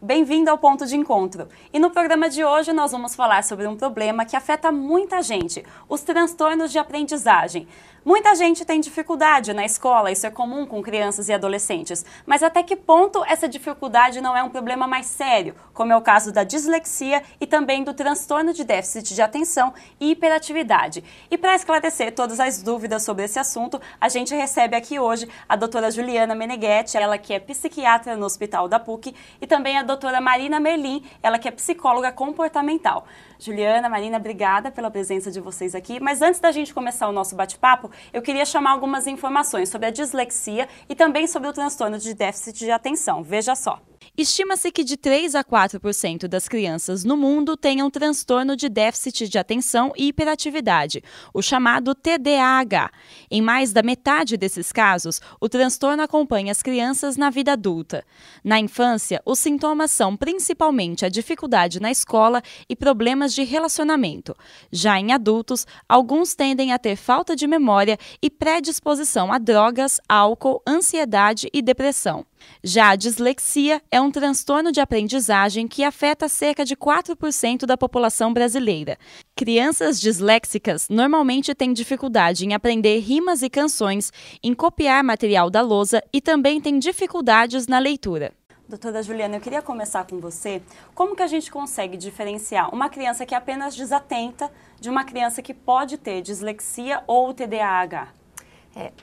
Bem-vindo ao Ponto de Encontro. E no programa de hoje nós vamos falar sobre um problema que afeta muita gente, os transtornos de aprendizagem. Muita gente tem dificuldade na escola, isso é comum com crianças e adolescentes, mas até que ponto essa dificuldade não é um problema mais sério, como é o caso da dislexia e também do transtorno de déficit de atenção e hiperatividade. E para esclarecer todas as dúvidas sobre esse assunto, a gente recebe aqui hoje a doutora Juliana Meneghetti, ela que é psiquiatra no Hospital da PUC, e também a doutora Marina Merlin, ela que é psicóloga comportamental. Juliana, Marina, obrigada pela presença de vocês aqui, mas antes da gente começar o nosso bate-papo, eu queria chamar algumas informações sobre a dislexia e também sobre o transtorno de déficit de atenção. Veja só. Estima-se que de 3 a 4% das crianças no mundo tenham transtorno de déficit de atenção e hiperatividade, o chamado TDAH. Em mais da metade desses casos, o transtorno acompanha as crianças na vida adulta. Na infância, os sintomas são principalmente a dificuldade na escola e problemas de relacionamento. Já em adultos, alguns tendem a ter falta de memória e predisposição a drogas, álcool, ansiedade e depressão. Já a dislexia é um transtorno de aprendizagem que afeta cerca de 4% da população brasileira. Crianças disléxicas normalmente têm dificuldade em aprender rimas e canções, em copiar material da lousa e também têm dificuldades na leitura. Doutora Juliana, eu queria começar com você. Como que a gente consegue diferenciar uma criança que é apenas desatenta de uma criança que pode ter dislexia ou TDAH?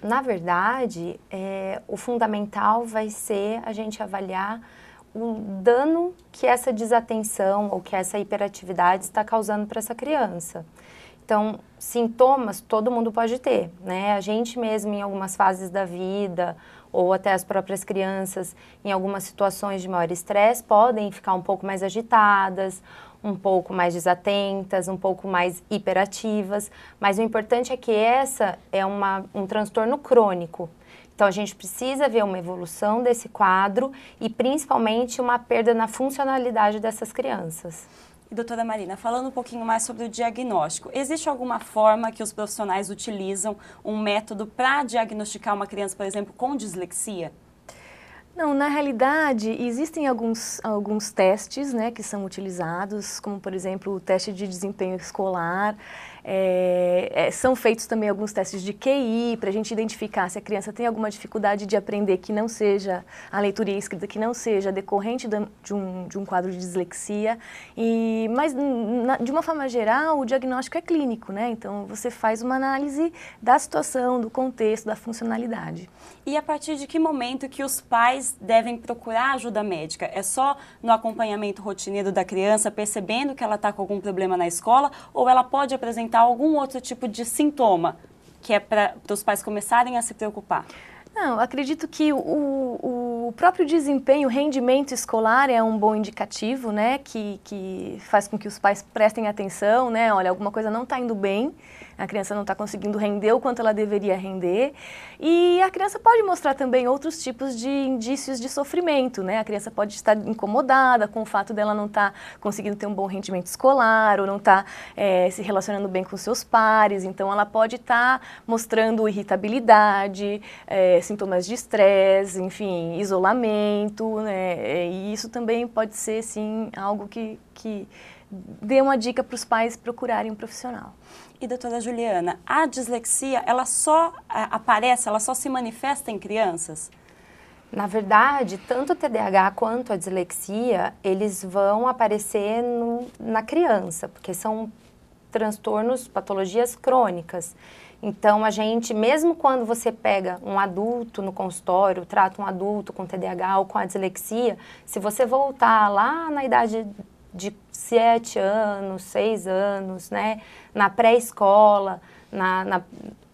Na verdade, o fundamental vai ser a gente avaliar o dano que essa desatenção ou que essa hiperatividade está causando para essa criança. Então, sintomas todo mundo pode ter, né? A gente mesmo em algumas fases da vida ou até as próprias crianças em algumas situações de maior estresse podem ficar um pouco mais agitadas, um pouco mais desatentas, um pouco mais hiperativas, mas o importante é que essa é um transtorno crônico. Então, a gente precisa ver uma evolução desse quadro e, principalmente, uma perda na funcionalidade dessas crianças. E, doutora Marina, falando um pouquinho mais sobre o diagnóstico, existe alguma forma que os profissionais utilizam, um método para diagnosticar uma criança, por exemplo, com dislexia? Não, na realidade, existem alguns testes, né, que são utilizados, como, por exemplo, o teste de desempenho escolar. São feitos também alguns testes de QI, para a gente identificar se a criança tem alguma dificuldade de aprender que não seja a leitura e a escrita, que não seja decorrente de um quadro de dislexia. Mas, de uma forma geral, o diagnóstico é clínico, né? Então, você faz uma análise da situação, do contexto, da funcionalidade. E a partir de que momento que os pais devem procurar ajuda médica? É só no acompanhamento rotineiro da criança, percebendo que ela está com algum problema na escola, ou ela pode apresentar algum outro tipo de sintoma que é para os pais começarem a se preocupar? Não, acredito que o próprio desempenho, o rendimento escolar é um bom indicativo, né, que faz com que os pais prestem atenção, né, olha, alguma coisa não está indo bem, a criança não está conseguindo render o quanto ela deveria render, e a criança pode mostrar também outros tipos de indícios de sofrimento, né, a criança pode estar incomodada com o fato dela não estar conseguindo ter um bom rendimento escolar, ou não estar se relacionando bem com seus pares, então ela pode estar mostrando irritabilidade, sintomas de estresse, enfim, isolamento, né? E isso também pode ser, sim, algo que dê uma dica para os pais procurarem um profissional. E, doutora Juliana, a dislexia, ela só aparece, ela só se manifesta em crianças? Na verdade, tanto o TDAH quanto a dislexia, eles vão aparecer na criança, porque são transtornos, patologias crônicas. Então, a gente, mesmo quando você pega um adulto no consultório, trata um adulto com TDAH ou com a dislexia, se você voltar lá na idade de 7 anos, 6 anos, né, na pré-escola,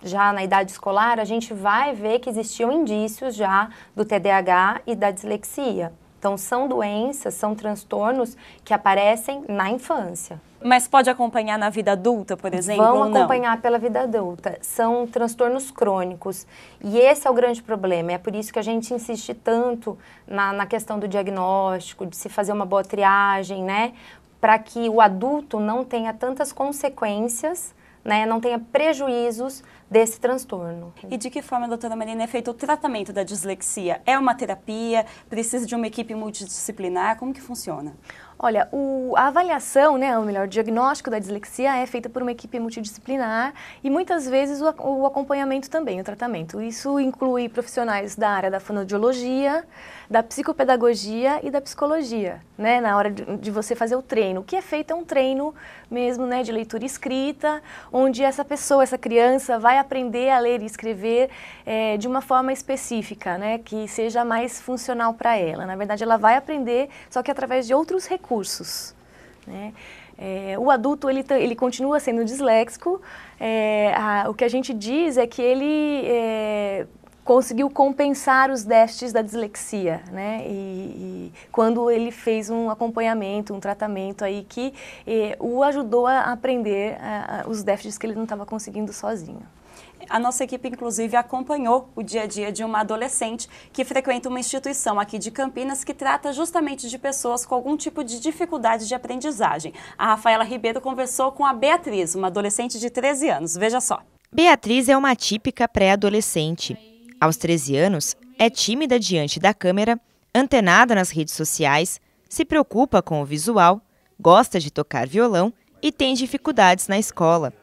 já na idade escolar, a gente vai ver que existiam indícios já do TDAH e da dislexia. Então, são doenças, são transtornos que aparecem na infância. Mas pode acompanhar na vida adulta, por exemplo, Vão ou não? acompanhar pela vida adulta. São transtornos crônicos. E esse é o grande problema. É por isso que a gente insiste tanto na questão do diagnóstico, de se fazer uma boa triagem, né? Para que o adulto não tenha tantas consequências né, não tenha prejuízos desse transtorno. E de que forma, doutora Marina, é feito o tratamento da dislexia? É uma terapia? Precisa de uma equipe multidisciplinar? Como que funciona? Olha, a avaliação, né, ou melhor, o diagnóstico da dislexia é feita por uma equipe multidisciplinar e muitas vezes o acompanhamento também, o tratamento. Isso inclui profissionais da área da fonoaudiologia, da psicopedagogia e da psicologia, né, na hora de você fazer o treino. O que é feito é um treino mesmo, né, de leitura escrita, onde essa pessoa, essa criança vai aprender a ler e escrever de uma forma específica, né, que seja mais funcional para ela. Na verdade, ela vai aprender, só que através de outros recursos, né? O adulto ele continua sendo disléxico, o que a gente diz é que ele conseguiu compensar os déficits da dislexia, né? E quando ele fez um acompanhamento, um tratamento aí que o ajudou a aprender os déficits que ele não estava conseguindo sozinho. A nossa equipe, inclusive, acompanhou o dia a dia de uma adolescente que frequenta uma instituição aqui de Campinas que trata justamente de pessoas com algum tipo de dificuldade de aprendizagem. A Rafaela Ribeiro conversou com a Beatriz, uma adolescente de 13 anos. Veja só. Beatriz é uma típica pré-adolescente. Aos 13 anos, é tímida diante da câmera, antenada nas redes sociais, se preocupa com o visual, gosta de tocar violão e tem dificuldades na escola.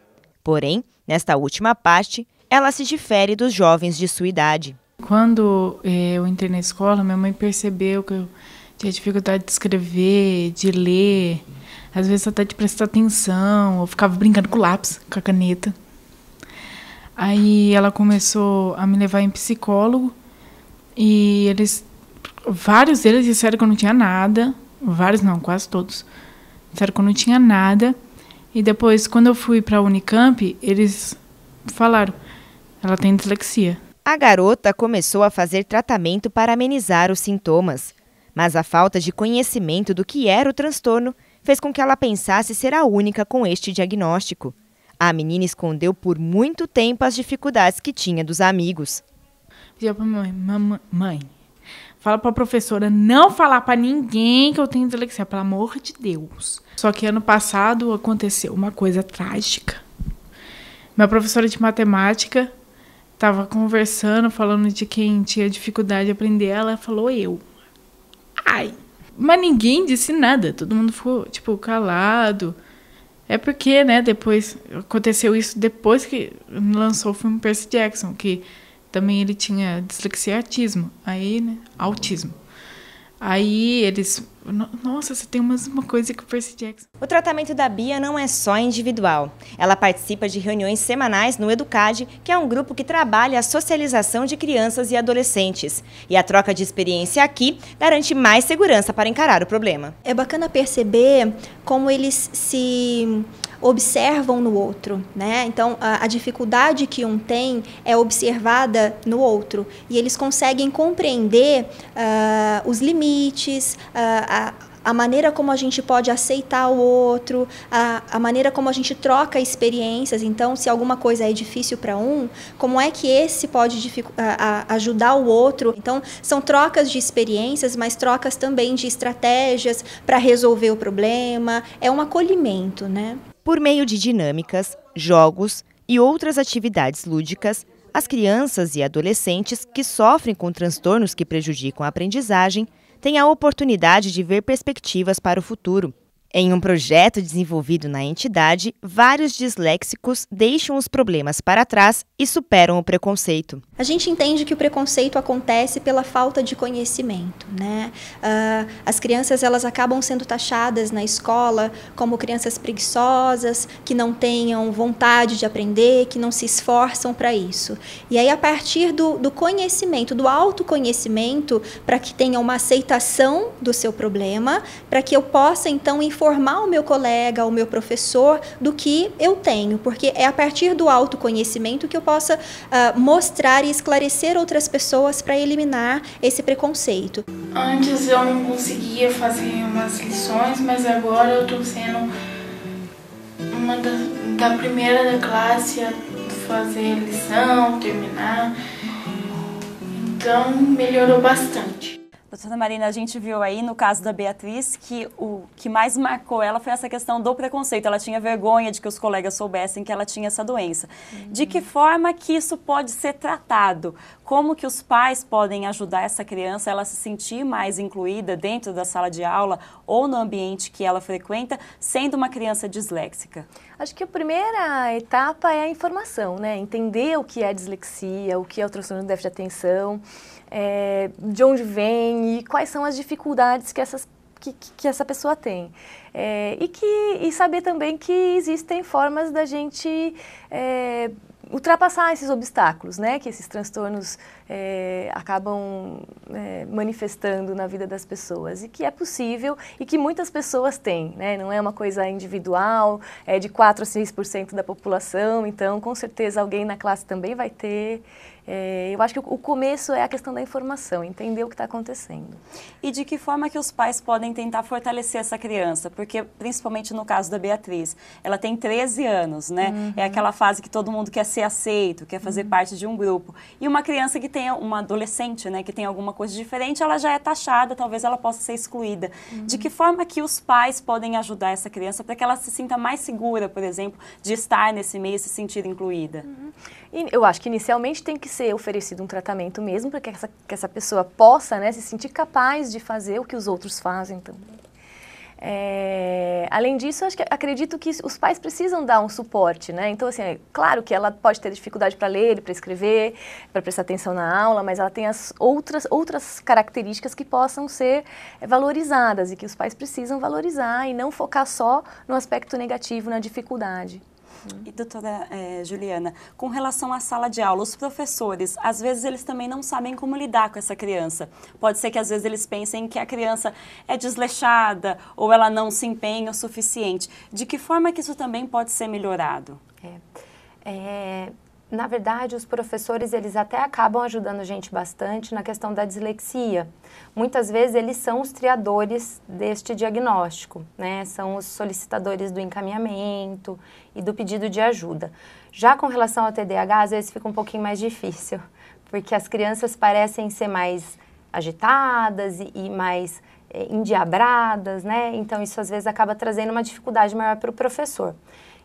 Porém, nesta última parte, ela se difere dos jovens de sua idade. Quando eu entrei na escola, minha mãe percebeu que eu tinha dificuldade de escrever, de ler, às vezes até de prestar atenção, eu ficava brincando com o lápis, com a caneta. Aí ela começou a me levar em psicólogo e vários deles disseram que eu não tinha nada, vários não, quase todos, disseram que eu não tinha nada. E depois, quando eu fui para a Unicamp, eles falaram, ela tem dislexia. A garota começou a fazer tratamento para amenizar os sintomas, mas a falta de conhecimento do que era o transtorno fez com que ela pensasse ser a única com este diagnóstico. A menina escondeu por muito tempo as dificuldades que tinha dos amigos. Dizia para mãe, fala para a professora não falar para ninguém que eu tenho dislexia, pelo amor de Deus. Só que ano passado aconteceu uma coisa trágica. Minha professora de matemática estava conversando, falando de quem tinha dificuldade de aprender. Ela falou eu. Ai, mas ninguém disse nada. Todo mundo ficou, calado. É porque, né, depois aconteceu isso depois que lançou o filme Percy Jackson, que também ele tinha dislexia e autismo. Aí, né, autismo. Aí eles... Nossa, você tem uma coisa com o Percy Jackson. O tratamento da Bia não é só individual. Ela participa de reuniões semanais no Educad, que é um grupo que trabalha a socialização de crianças e adolescentes. E a troca de experiência aqui garante mais segurança para encarar o problema. É bacana perceber como eles se observam no outro, né? Então, a dificuldade que um tem é observada no outro e eles conseguem compreender os limites, a maneira como a gente pode aceitar o outro, a maneira como a gente troca experiências. Então, se alguma coisa é difícil para um, como é que esse pode ajudar o outro? Então, são trocas de experiências, mas trocas também de estratégias para resolver o problema. É um acolhimento, né? Por meio de dinâmicas, jogos e outras atividades lúdicas, as crianças e adolescentes que sofrem com transtornos que prejudicam a aprendizagem têm a oportunidade de ver perspectivas para o futuro. Em um projeto desenvolvido na entidade, vários disléxicos deixam os problemas para trás e superam o preconceito. A gente entende que o preconceito acontece pela falta de conhecimento, né? As crianças elas acabam sendo taxadas na escola como crianças preguiçosas, que não tenham vontade de aprender, que não se esforçam para isso. E aí, a partir do conhecimento, do autoconhecimento, para que tenha uma aceitação do seu problema, para que eu possa, então, informar o meu colega, o meu professor, do que eu tenho, porque é a partir do autoconhecimento que eu possa mostrar e esclarecer outras pessoas para eliminar esse preconceito. Antes eu não conseguia fazer umas lições, mas agora eu estou sendo uma da primeira da classe a fazer lição, terminar, então melhorou bastante. Doutora Marina, a gente viu aí no caso da Beatriz que o que mais marcou ela foi essa questão do preconceito. Ela tinha vergonha de que os colegas soubessem que ela tinha essa doença. De que forma que isso pode ser tratado? Como que os pais podem ajudar essa criança a ela se sentir mais incluída dentro da sala de aula ou no ambiente que ela frequenta, sendo uma criança disléxica? Acho que a primeira etapa é a informação, né? Entender o que é a dislexia, o que é o transtorno de déficit de atenção, de onde vem e quais são as dificuldades que essa pessoa tem. E saber também que existem formas da gente ultrapassar esses obstáculos, né, que esses transtornos acabam manifestando na vida das pessoas, e que é possível e que muitas pessoas têm, né, não é uma coisa individual, é de 4 a 6% da população, então com certeza alguém na classe também vai ter. Eu acho que o começo é a questão da informação, entender o que está acontecendo. E de que forma que os pais podem tentar fortalecer essa criança? Porque, principalmente no caso da Beatriz, ela tem 13 anos, né? Uhum. É aquela fase que todo mundo quer ser aceito, quer fazer parte de um grupo. E uma criança que tem, uma adolescente, né, que tem alguma coisa diferente, ela já é taxada, talvez ela possa ser excluída. Uhum. De que forma que os pais podem ajudar essa criança para que ela se sinta mais segura, por exemplo, de estar nesse meio e se sentir incluída? Uhum. E eu acho que inicialmente tem que ser oferecido um tratamento mesmo para que essa pessoa possa, né, se sentir capaz de fazer o que os outros fazem também. Além disso, acredito que os pais precisam dar um suporte, né? Então, assim, é claro que ela pode ter dificuldade para ler, para escrever, para prestar atenção na aula, mas ela tem as outras características que possam ser valorizadas e que os pais precisam valorizar e não focar só no aspecto negativo, na dificuldade. E doutora Juliana, com relação à sala de aula, os professores, às vezes eles também não sabem como lidar com essa criança. Pode ser que às vezes eles pensem que a criança é desleixada ou ela não se empenha o suficiente. De que forma que isso também pode ser melhorado? Na verdade, os professores, eles até acabam ajudando a gente bastante na questão da dislexia. Muitas vezes, eles são os triadores deste diagnóstico, né? São os solicitadores do encaminhamento e do pedido de ajuda. Já com relação ao TDAH, às vezes fica um pouquinho mais difícil, porque as crianças parecem ser mais agitadas e mais endiabradas, né? Então, isso às vezes acaba trazendo uma dificuldade maior para o professor.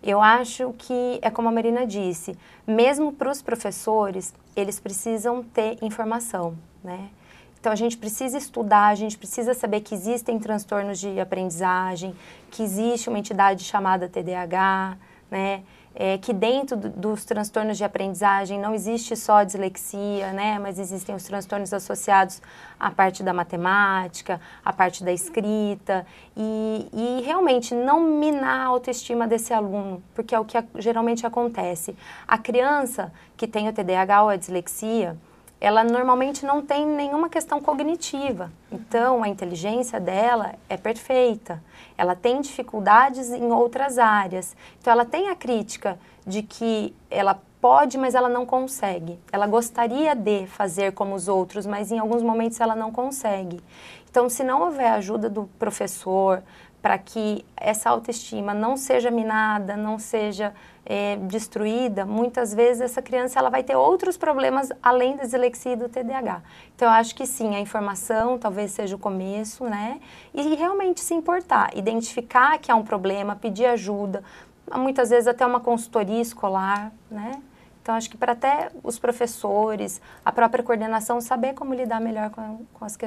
Eu acho que, é como a Marina disse, mesmo para os professores, eles precisam ter informação, né? Então, a gente precisa estudar, a gente precisa saber que existem transtornos de aprendizagem, que existe uma entidade chamada TDAH, né? Que dentro dos transtornos de aprendizagem não existe só a dislexia, né? Mas existem os transtornos associados à parte da matemática, à parte da escrita e realmente não minar a autoestima desse aluno, porque é o que geralmente acontece. A criança que tem o TDAH ou a dislexia, ela normalmente não tem nenhuma questão cognitiva, então a inteligência dela é perfeita, ela tem dificuldades em outras áreas, então ela tem a crítica de que ela pode, mas ela não consegue, ela gostaria de fazer como os outros, mas em alguns momentos ela não consegue. Então, se não houver ajuda do professor para que essa autoestima não seja minada, não seja destruída, muitas vezes essa criança ela vai ter outros problemas além da dislexia e do TDAH. Então, eu acho que sim, a informação talvez seja o começo, né? E realmente se importar, identificar que há um problema, pedir ajuda, muitas vezes até uma consultoria escolar, né? Então, acho que para até os professores, a própria coordenação, saber como lidar melhor com as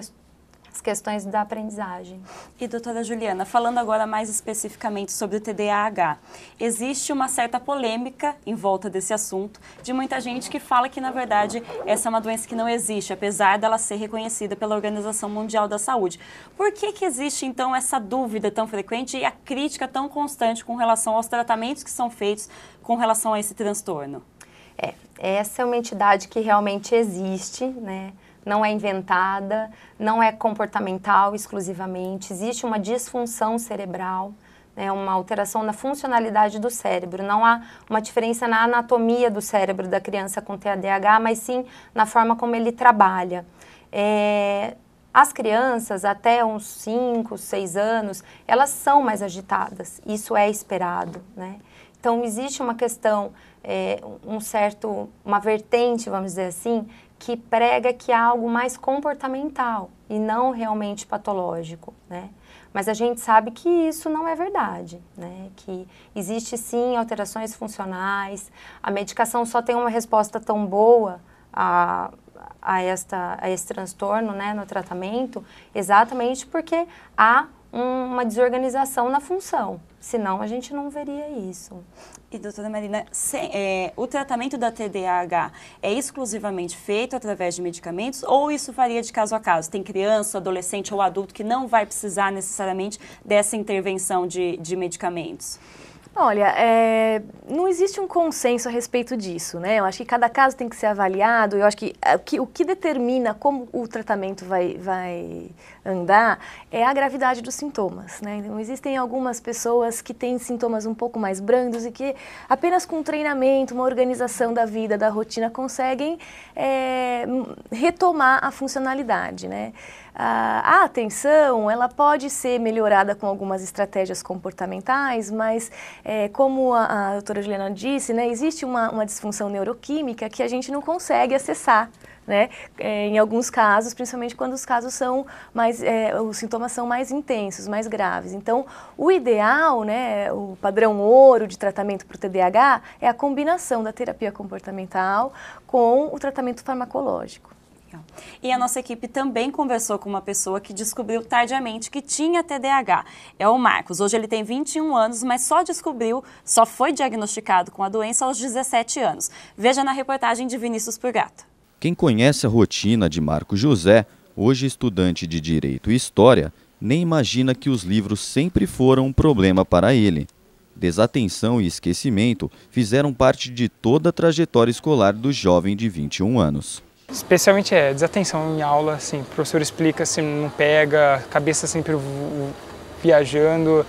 questões da aprendizagem. E doutora Juliana, falando agora mais especificamente sobre o TDAH, existe uma certa polêmica em volta desse assunto, de muita gente que fala que, na verdade, essa é uma doença que não existe, apesar dela ser reconhecida pela Organização Mundial da Saúde. Por que existe, então, essa dúvida tão frequente e a crítica tão constante com relação aos tratamentos que são feitos com relação a esse transtorno? Essa é uma entidade que realmente existe, né? Não é inventada, não é comportamental exclusivamente, existe uma disfunção cerebral, né, uma alteração na funcionalidade do cérebro. Não há uma diferença na anatomia do cérebro da criança com TDAH, mas sim na forma como ele trabalha. As crianças, até uns 5, 6 anos, elas são mais agitadas, isso é esperado, né? Então, existe uma questão, uma vertente, vamos dizer assim, que prega que é algo mais comportamental e não realmente patológico, né? Mas a gente sabe que isso não é verdade, né? Que existe sim alterações funcionais, a medicação só tem uma resposta tão boa a esse transtorno, né, no tratamento, exatamente porque há uma desorganização na função, senão a gente não veria isso. E, doutora Marina, o tratamento da TDAH é exclusivamente feito através de medicamentos ou isso varia de caso a caso? Tem criança, adolescente ou adulto que não vai precisar necessariamente dessa intervenção de medicamentos? Olha, não existe um consenso a respeito disso, né? Eu acho que cada caso tem que ser avaliado. Eu acho que o que determina como o tratamento vai andar é a gravidade dos sintomas, né? Então, existem algumas pessoas que têm sintomas um pouco mais brandos e que apenas com treinamento, uma organização da vida, da rotina, conseguem retomar a funcionalidade, né? A atenção, ela pode ser melhorada com algumas estratégias comportamentais, mas como a doutora Juliana disse, né, existe uma disfunção neuroquímica que a gente não consegue acessar, né, em alguns casos, principalmente quando os casos são mais, os sintomas são mais intensos, mais graves. Então, o ideal, né, o padrão ouro de tratamento para o TDAH é a combinação da terapia comportamental com o tratamento farmacológico. E a nossa equipe também conversou com uma pessoa que descobriu tardiamente que tinha TDAH. É o Marcos. Hoje ele tem 21 anos, mas só foi diagnosticado com a doença aos 17 anos. Veja na reportagem de Vinícius Purgato. Quem conhece a rotina de Marcos José, hoje estudante de Direito e História, nem imagina que os livros sempre foram um problema para ele. Desatenção e esquecimento fizeram parte de toda a trajetória escolar do jovem de 21 anos. Especialmente desatenção em aula, assim, o professor explica, assim, não pega, cabeça sempre viajando.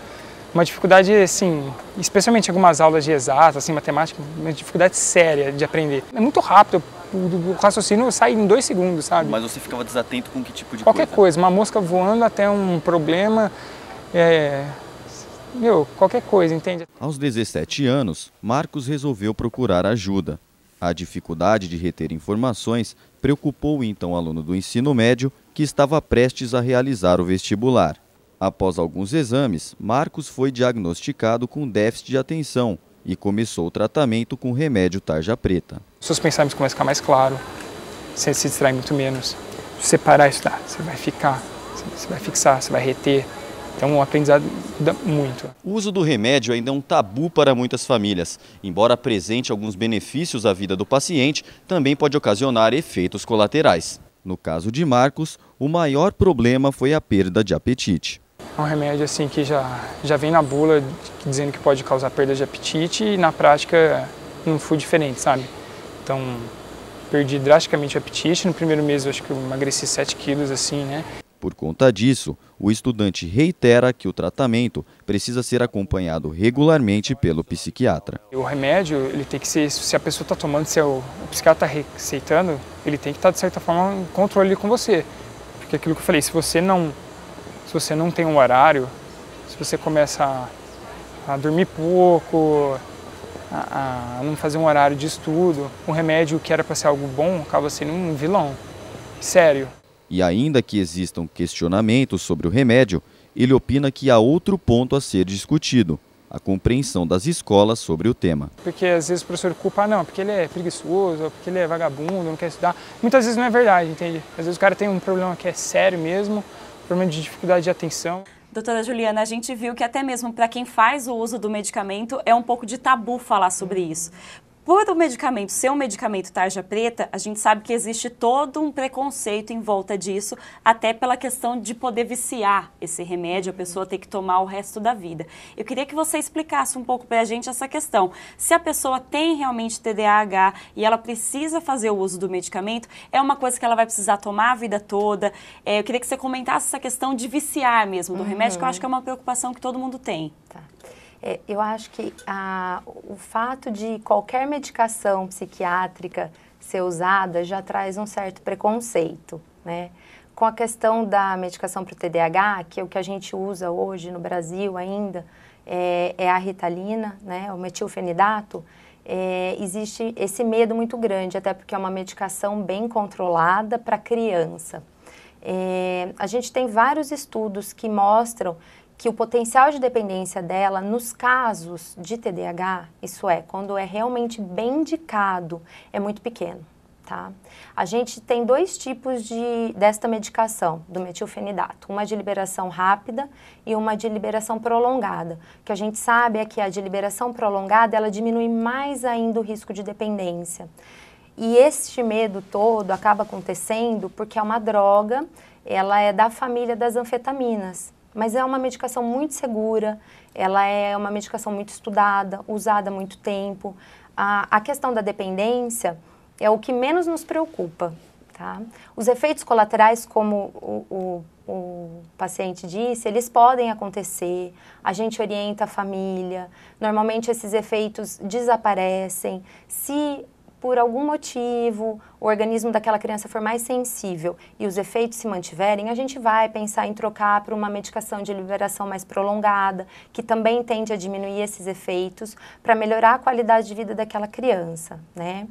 Uma dificuldade, assim, especialmente em algumas aulas de exatas, assim, matemática, uma dificuldade séria de aprender. É muito rápido, o raciocínio sai em 2 segundos, sabe? Mas você ficava desatento com que tipo de Qualquer coisa, uma mosca voando até um problema, qualquer coisa, entende? Aos 17 anos, Marcos resolveu procurar ajuda. A dificuldade de reter informações preocupou então o aluno do ensino médio que estava prestes a realizar o vestibular. Após alguns exames, Marcos foi diagnosticado com déficit de atenção e começou o tratamento com remédio tarja preta. Seus pensamentos começam a ficar mais claros, você se distrai muito menos. Se você parar de estudar, você vai ficar, você vai fixar, você vai reter. Então o aprendizado muda muito. O uso do remédio ainda é um tabu para muitas famílias. Embora apresente alguns benefícios à vida do paciente, também pode ocasionar efeitos colaterais. No caso de Marcos, o maior problema foi a perda de apetite. É um remédio assim, que já vem na bula dizendo que pode causar perda de apetite e na prática não foi diferente, sabe? Então perdi drasticamente o apetite. No primeiro mês eu acho que eu emagreci 7 quilos, assim, né? Por conta disso, o estudante reitera que o tratamento precisa ser acompanhado regularmente pelo psiquiatra. O remédio, ele tem que ser, se a pessoa está tomando, se o psiquiatra está receitando, ele tem que estar, de certa forma, em controle com você. Porque aquilo que eu falei, se você não tem um horário, se você começa a dormir pouco, a não fazer um horário de estudo, um remédio que era para ser algo bom acaba sendo um vilão. Sério. E ainda que existam questionamentos sobre o remédio, ele opina que há outro ponto a ser discutido: a compreensão das escolas sobre o tema. Porque às vezes o professor culpa, não, porque ele é preguiçoso, porque ele é vagabundo, não quer estudar. Muitas vezes não é verdade, entende? Às vezes o cara tem um problema que é sério mesmo, problema de dificuldade de atenção. Doutora Juliana, a gente viu que até mesmo para quem faz o uso do medicamento é um pouco de tabu falar sobre isso. Por o medicamento ser um medicamento tarja preta, a gente sabe que existe todo um preconceito em volta disso, até pela questão de poder viciar esse remédio, a pessoa ter que tomar o resto da vida. Eu queria que você explicasse um pouco para a gente essa questão. Se a pessoa tem realmente TDAH e ela precisa fazer o uso do medicamento, é uma coisa que ela vai precisar tomar a vida toda. Eu queria que você comentasse essa questão de viciar mesmo do remédio, que eu acho que é uma preocupação que todo mundo tem. Tá. Eu acho que o fato de qualquer medicação psiquiátrica ser usada já traz um certo preconceito, né? Com a questão da medicação para o TDAH, que é o que a gente usa hoje no Brasil ainda, é a Ritalina, né? O metilfenidato. existe esse medo muito grande, até porque é uma medicação bem controlada para criança. A gente tem vários estudos que mostram que o potencial de dependência dela, nos casos de TDAH, isso é, quando é realmente bem indicado, é muito pequeno, tá? A gente tem 2 tipos desta medicação, do metilfenidato, uma de liberação rápida e uma de liberação prolongada. O que a gente sabe é que a de liberação prolongada, ela diminui mais ainda o risco de dependência. E este medo todo acaba acontecendo porque é uma droga, ela é da família das anfetaminas. Mas é uma medicação muito segura, ela é uma medicação muito estudada, usada há muito tempo. A questão da dependência é o que menos nos preocupa, tá? Os efeitos colaterais, como o paciente disse, eles podem acontecer, a gente orienta a família, normalmente esses efeitos desaparecem. Se por algum motivo o organismo daquela criança for mais sensível e os efeitos se mantiverem, a gente vai pensar em trocar para uma medicação de liberação mais prolongada, que também tende a diminuir esses efeitos para melhorar a qualidade de vida daquela criança, né?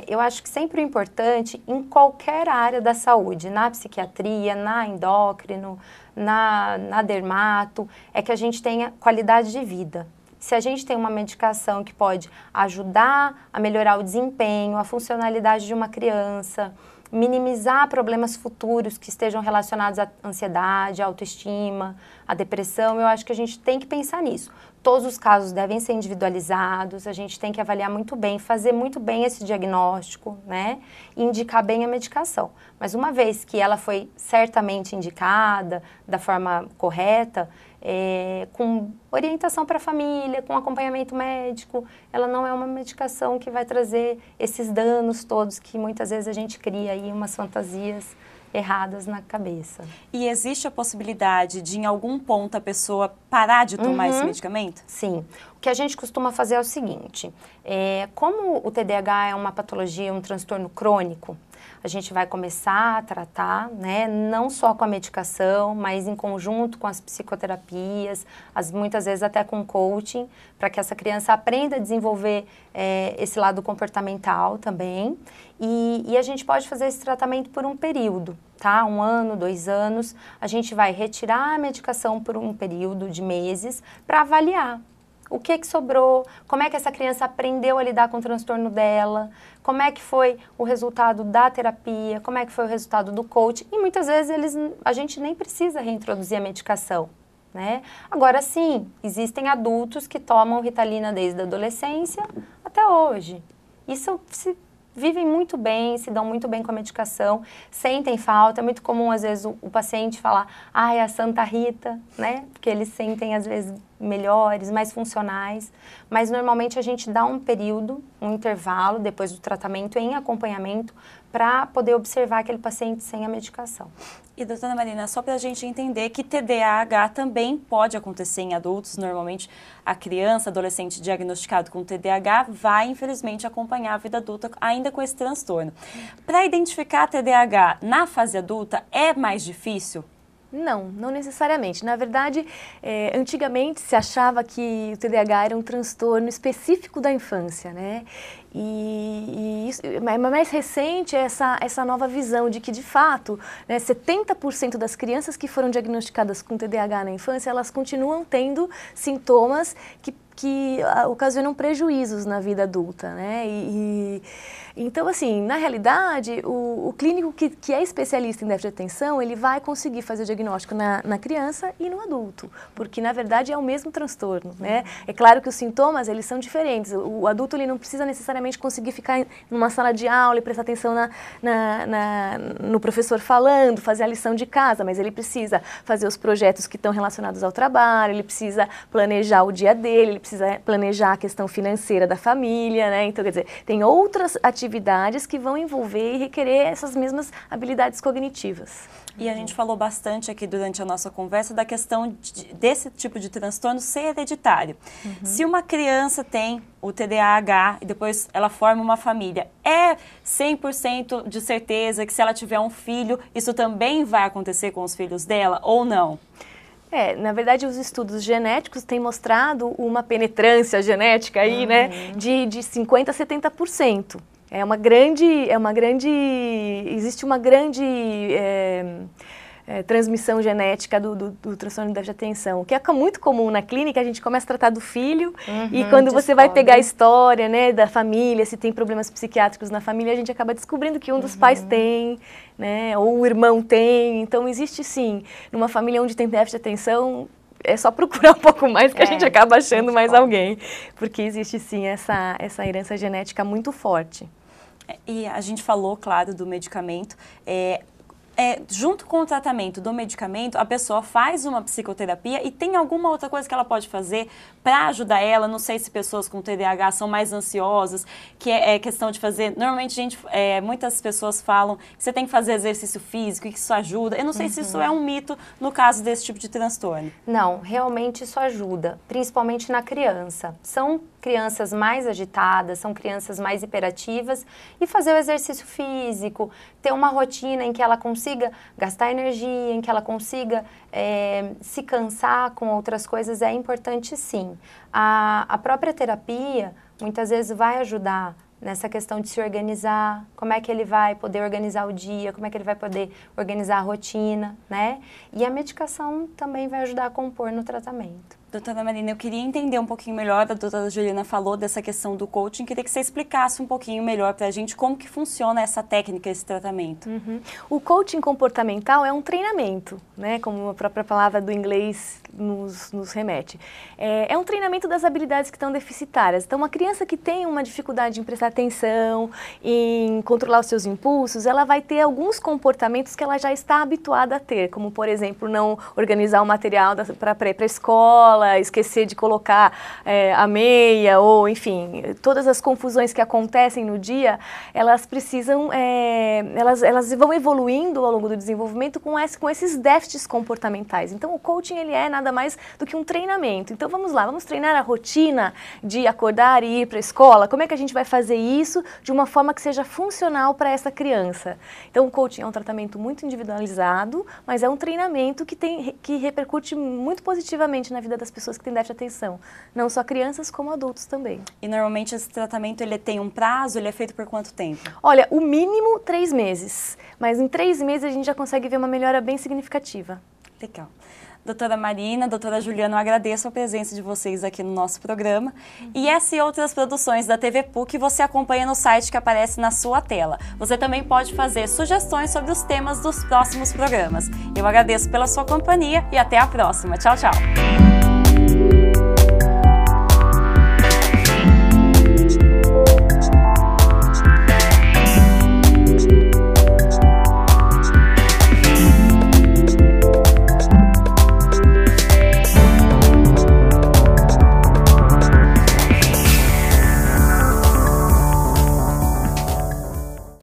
Eu acho que sempre o importante, em qualquer área da saúde, na psiquiatria, na endócrino, na dermato, é que a gente tenha qualidade de vida. Se a gente tem uma medicação que pode ajudar a melhorar o desempenho, a funcionalidade de uma criança, minimizar problemas futuros que estejam relacionados à ansiedade, à autoestima, à depressão, eu acho que a gente tem que pensar nisso. Todos os casos devem ser individualizados, a gente tem que avaliar muito bem, fazer muito bem esse diagnóstico, né? E indicar bem a medicação. Mas uma vez que ela foi certamente indicada da forma correta, com orientação para a família, com acompanhamento médico, ela não é uma medicação que vai trazer esses danos todos que muitas vezes a gente cria aí umas fantasias erradas na cabeça. E existe a possibilidade de, em algum ponto, a pessoa parar de tomar esse medicamento? Sim. O que a gente costuma fazer é o seguinte, como o TDAH é uma patologia, um transtorno crônico, a gente vai começar a tratar, né, não só com a medicação, mas em conjunto com as psicoterapias, muitas vezes até com coaching, para que essa criança aprenda a desenvolver esse lado comportamental também. E a gente pode fazer esse tratamento por um período, tá? 1 ano, 2 anos. A gente vai retirar a medicação por um período de meses para avaliar o que sobrou, como é que essa criança aprendeu a lidar com o transtorno dela, como é que foi o resultado da terapia, como é que foi o resultado do coach. E muitas vezes a gente nem precisa reintroduzir a medicação, né? Agora sim, existem adultos que tomam Ritalina desde a adolescência até hoje. Isso vivem muito bem, se dão muito bem com a medicação, sentem falta. É muito comum, às vezes, o paciente falar, é a Santa Rita, né? Porque eles sentem, às vezes, melhores, mais funcionais. Mas, normalmente, a gente dá um período, um intervalo, depois do tratamento, em acompanhamento, para poder observar aquele paciente sem a medicação. E, doutora Marina, só para a gente entender que TDAH também pode acontecer em adultos. Normalmente, a criança, adolescente diagnosticado com TDAH vai, infelizmente, acompanhar a vida adulta ainda com esse transtorno. Para identificar TDAH na fase adulta, é mais difícil? Não necessariamente. Na verdade, antigamente se achava que o TDAH era um transtorno específico da infância, né? E mais recente é essa nova visão de que, de fato, né, 70% das crianças que foram diagnosticadas com TDAH na infância, elas continuam tendo sintomas que ocasionam prejuízos na vida adulta, né? Então, assim, na realidade, o clínico que é especialista em déficit de atenção, ele vai conseguir fazer o diagnóstico na criança e no adulto, porque, na verdade, é o mesmo transtorno, né? É claro que os sintomas, eles são diferentes. O adulto, ele não precisa necessariamente conseguir ficar numa sala de aula e prestar atenção no professor falando, fazer a lição de casa, mas ele precisa fazer os projetos que estão relacionados ao trabalho, ele precisa planejar o dia dele, ele precisa planejar a questão financeira da família, né? Então, quer dizer, tem outras atividades que vão envolver e requerer essas mesmas habilidades cognitivas. E a gente falou bastante aqui durante a nossa conversa da questão desse tipo de transtorno ser hereditário. Se uma criança tem o TDAH e depois ela forma uma família, é 100% de certeza que se ela tiver um filho, isso também vai acontecer com os filhos dela ou não? Na verdade, os estudos genéticos têm mostrado uma penetrância genética aí, né, de 50% a 70%. Existe uma grande transmissão genética do transtorno de déficit de atenção, que é muito comum na clínica. A gente começa a tratar do filho e quando você vai pegar a história, né, da família, se tem problemas psiquiátricos na família, a gente acaba descobrindo que um dos pais tem, né, ou o irmão tem. Então existe sim, numa família onde tem déficit de atenção, é só procurar um pouco mais que a gente acaba achando mais alguém, porque existe sim essa herança genética muito forte. E a gente falou, claro, do medicamento. Junto com o tratamento do medicamento, a pessoa faz uma psicoterapia e tem alguma outra coisa que ela pode fazer para ajudar ela? Não sei se pessoas com TDAH são mais ansiosas, que é questão de fazer... Normalmente, muitas pessoas falam que você tem que fazer exercício físico e que isso ajuda. Eu não sei se isso é um mito no caso desse tipo de transtorno. Não, realmente isso ajuda, principalmente na criança. São crianças mais agitadas, são crianças mais hiperativas, e fazer o exercício físico, ter uma rotina em que ela consiga gastar energia, em que ela consiga se cansar com outras coisas, é importante sim. A própria terapia muitas vezes vai ajudar nessa questão de se organizar, como é que ele vai poder organizar o dia, como é que ele vai poder organizar a rotina, né? E a medicação também vai ajudar a compor no tratamento. Doutora Marina, eu queria entender um pouquinho melhor, a doutora Juliana falou dessa questão do coaching, queria que você explicasse um pouquinho melhor para a gente como que funciona essa técnica, esse tratamento. O coaching comportamental é um treinamento, né, como a própria palavra do inglês nos remete. É um treinamento das habilidades que estão deficitárias. Então, uma criança que tem uma dificuldade em prestar atenção, em controlar os seus impulsos, ela vai ter alguns comportamentos que ela já está habituada a ter, como, por exemplo, não organizar o material para a escola, esquecer de colocar a meia, ou enfim, todas as confusões que acontecem no dia, elas precisam, elas vão evoluindo ao longo do desenvolvimento com esses déficits comportamentais. Então o coaching, ele é nada mais do que um treinamento. Então vamos lá, vamos treinar a rotina de acordar e ir para a escola. Como é que a gente vai fazer isso de uma forma que seja funcional para essa criança? Então o coaching é um tratamento muito individualizado, mas é um treinamento que repercute muito positivamente na vida das pessoas que têm déficit de atenção, não só crianças como adultos também. E normalmente esse tratamento, ele tem um prazo, ele é feito por quanto tempo? Olha, o mínimo 3 meses, mas em 3 meses a gente já consegue ver uma melhora bem significativa. Legal. Doutora Marina, doutora Juliana, eu agradeço a presença de vocês aqui no nosso programa. E essa e outras produções da TV PUC você acompanha no site que aparece na sua tela. Você também pode fazer sugestões sobre os temas dos próximos programas. Eu agradeço pela sua companhia e até a próxima. Tchau, tchau!